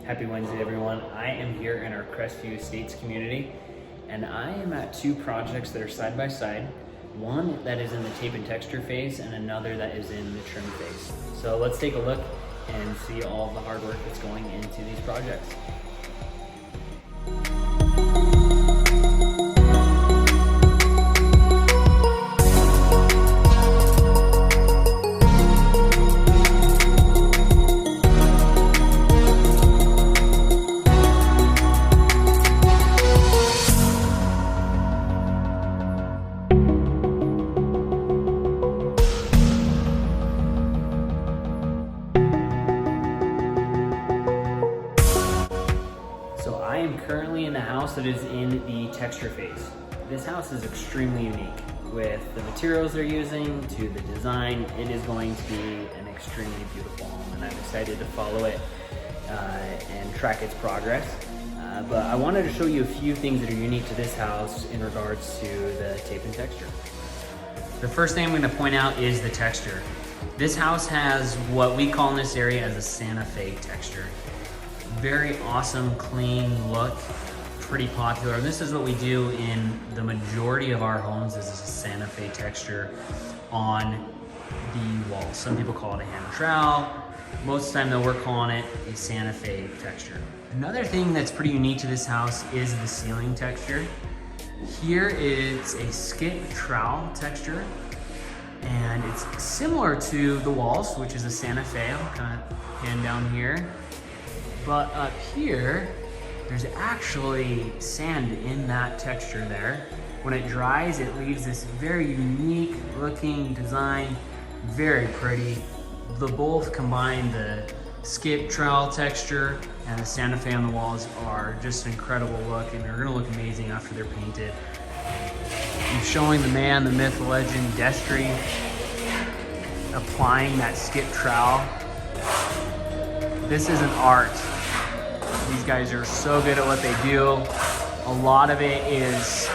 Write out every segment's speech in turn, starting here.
Happy Wednesday, everyone. I am here in our Crestview Estates community, and I am at two projects that are side by side. One that is in the tape and texture phase, and another that is in the trim phase. So let's take a look and see all the hard work that's going into these projects. So I am currently in the house that is in the texture phase. This house is extremely unique. With the materials they're using to the design, it is going to be an extremely beautiful home, and I'm excited to follow it and track its progress. But I wanted to show you a few things that are unique to this house in regards to the tape and texture. The first thing I'm going to point out is the texture. This house has what we call in this area as a Santa Fe texture. Very awesome, clean look, pretty popular. This is what we do in the majority of our homes, is a Santa Fe texture on the walls. Some people call it a hand trowel. Most of the time though, we're calling it a Santa Fe texture. Another thing that's pretty unique to this house is the ceiling texture. Here it's a skip trowel texture, and it's similar to the walls, which is a Santa Fe. I'll kind of hand down here. But up here, there's actually sand in that texture there. When it dries, it leaves this very unique looking design, very pretty. The both combine, the skip trowel texture and the Santa Fe on the walls, are just an incredible look, and they're gonna look amazing after they're painted. I'm showing the man, the myth, the legend, Destry, applying that skip trowel. This is an art. These guys are so good at what they do. A lot of it is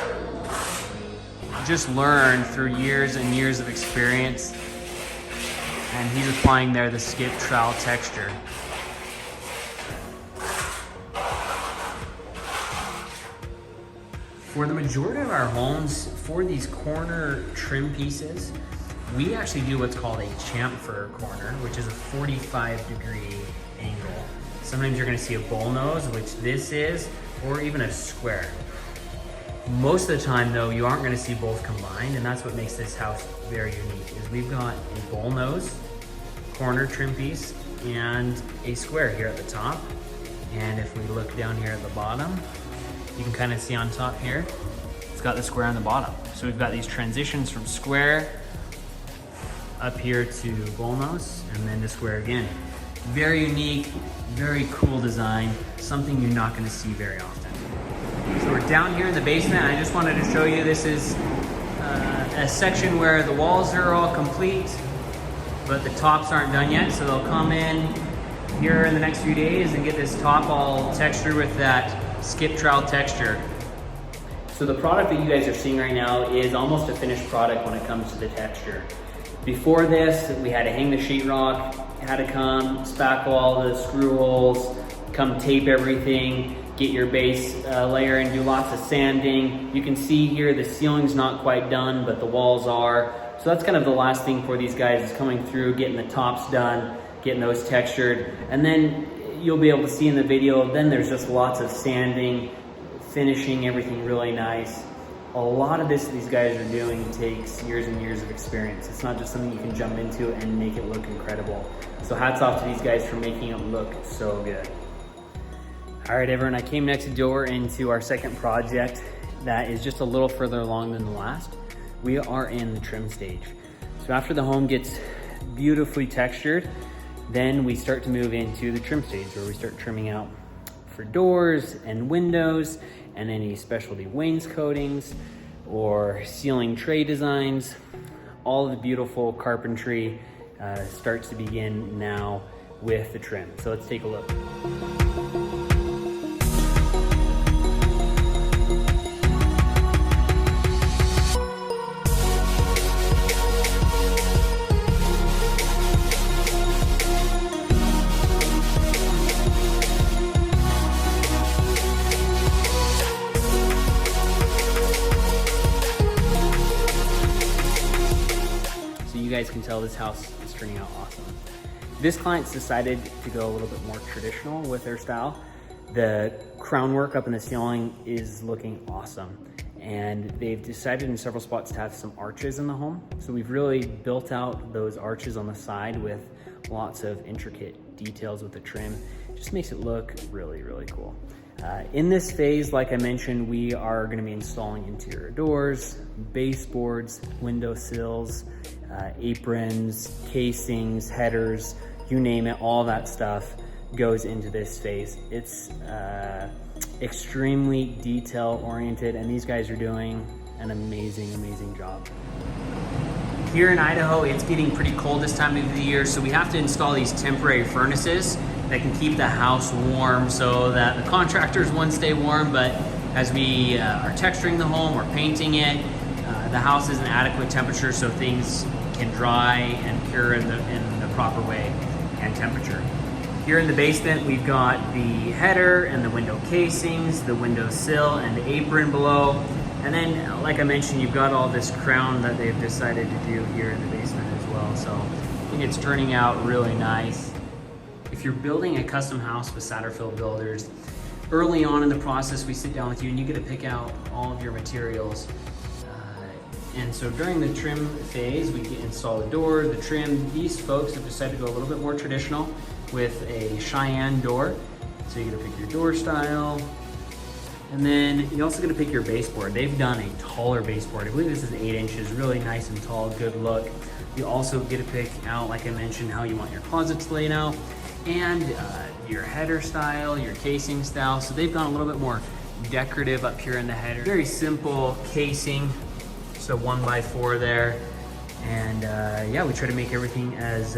just learned through years and years of experience. And he's applying there the skip trowel texture. For the majority of our homes, for these corner trim pieces, we actually do what's called a chamfer corner, which is a 45-degree angle. Sometimes you're gonna see a bull nose, which this is, or even a square. Most of the time though, you aren't gonna see both combined, and that's what makes this house very unique, is we've got a bull nose, corner trim piece, and a square here at the top. And if we look down here at the bottom, you can kind of see on top here, it's got the square on the bottom. So we've got these transitions from square up here to bull nose, and then to square again. Very unique, very cool design, something you're not gonna see very often. So we're down here in the basement. I just wanted to show you, this is a section where the walls are all complete, but the tops aren't done yet. So they'll come in here in the next few days and get this top all textured with that skip trowel texture. So the product that you guys are seeing right now is almost a finished product when it comes to the texture. Before this, we had to hang the sheetrock, had to come spackle all the screw holes, come tape everything, get your base layer and do lots of sanding. You can see here the ceiling's not quite done, but the walls are. So that's kind of the last thing for these guys, is coming through, getting the tops done, getting those textured. And then you'll be able to see in the video, then there's just lots of sanding, finishing everything really nice. A lot of this that these guys are doing takes years and years of experience. It's not just something you can jump into and make it look incredible. So hats off to these guys for making it look so good. All right, everyone, I came next door into our second project that is just a little further along than the last. We are in the trim stage. So after the home gets beautifully textured, then we start to move into the trim stage, where we start trimming out for doors and windows and any specialty wainscotings or ceiling tray designs. All of the beautiful carpentry starts to begin now with the trim. So let's take a look. guys can tell, this house is turning out awesome. This client's decided to go a little bit more traditional with their style. The crown work up in the ceiling is looking awesome. And they've decided in several spots to have some arches in the home. So we've really built out those arches on the side with lots of intricate details with the trim. Just makes it look really, really cool. In this phase, like I mentioned, we are gonna be installing interior doors, baseboards, window sills, aprons, casings, headers, you name it, all that stuff goes into this phase. It's extremely detail oriented, and these guys are doing an amazing, amazing job. Here in Idaho, it's getting pretty cold this time of the year, so we have to install these temporary furnaces that can keep the house warm so that the contractors, one, stay warm, but as we are texturing the home or painting it, the house is an adequate temperature so things can dry and cure in the proper way and temperature. Here in the basement, we've got the header and the window casings, the window sill and the apron below. And then, like I mentioned, you've got all this crown that they've decided to do here in the basement as well. So I think it's turning out really nice. If you're building a custom house with Satterfield Builders, early on in the process, we sit down with you and you get to pick out all of your materials. And so during the trim phase, we install the door, the trim. These folks have decided to go a little bit more traditional with a Cheyenne door. So you're gonna pick your door style. And then you also get to pick your baseboard. They've done a taller baseboard. I believe this is 8 inches, really nice and tall, good look. You also get to pick out, like I mentioned, how you want your closets laid out and your header style, your casing style. So they've gone a little bit more decorative up here in the header. Very simple casing, so 1x4 there. And yeah, we try to make everything as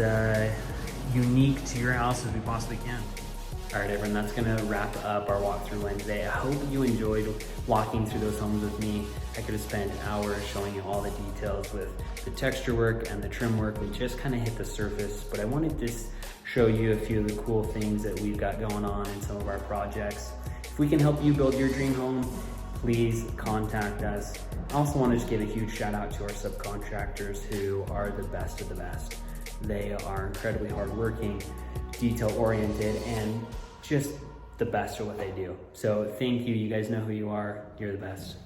unique to your house as we possibly can. All right, everyone, that's gonna wrap up our walkthrough Wednesday. I hope you enjoyed walking through those homes with me. I could have spent hours showing you all the details with the texture work and the trim work. We just kind of hit the surface, but I wanted to show you a few of the cool things that we've got going on in some of our projects. If we can help you build your dream home, please contact us. I also want to just give a huge shout out to our subcontractors who are the best of the best. They are incredibly hardworking, detail oriented, and just the best at what they do. So thank you. You guys know who you are. You're the best.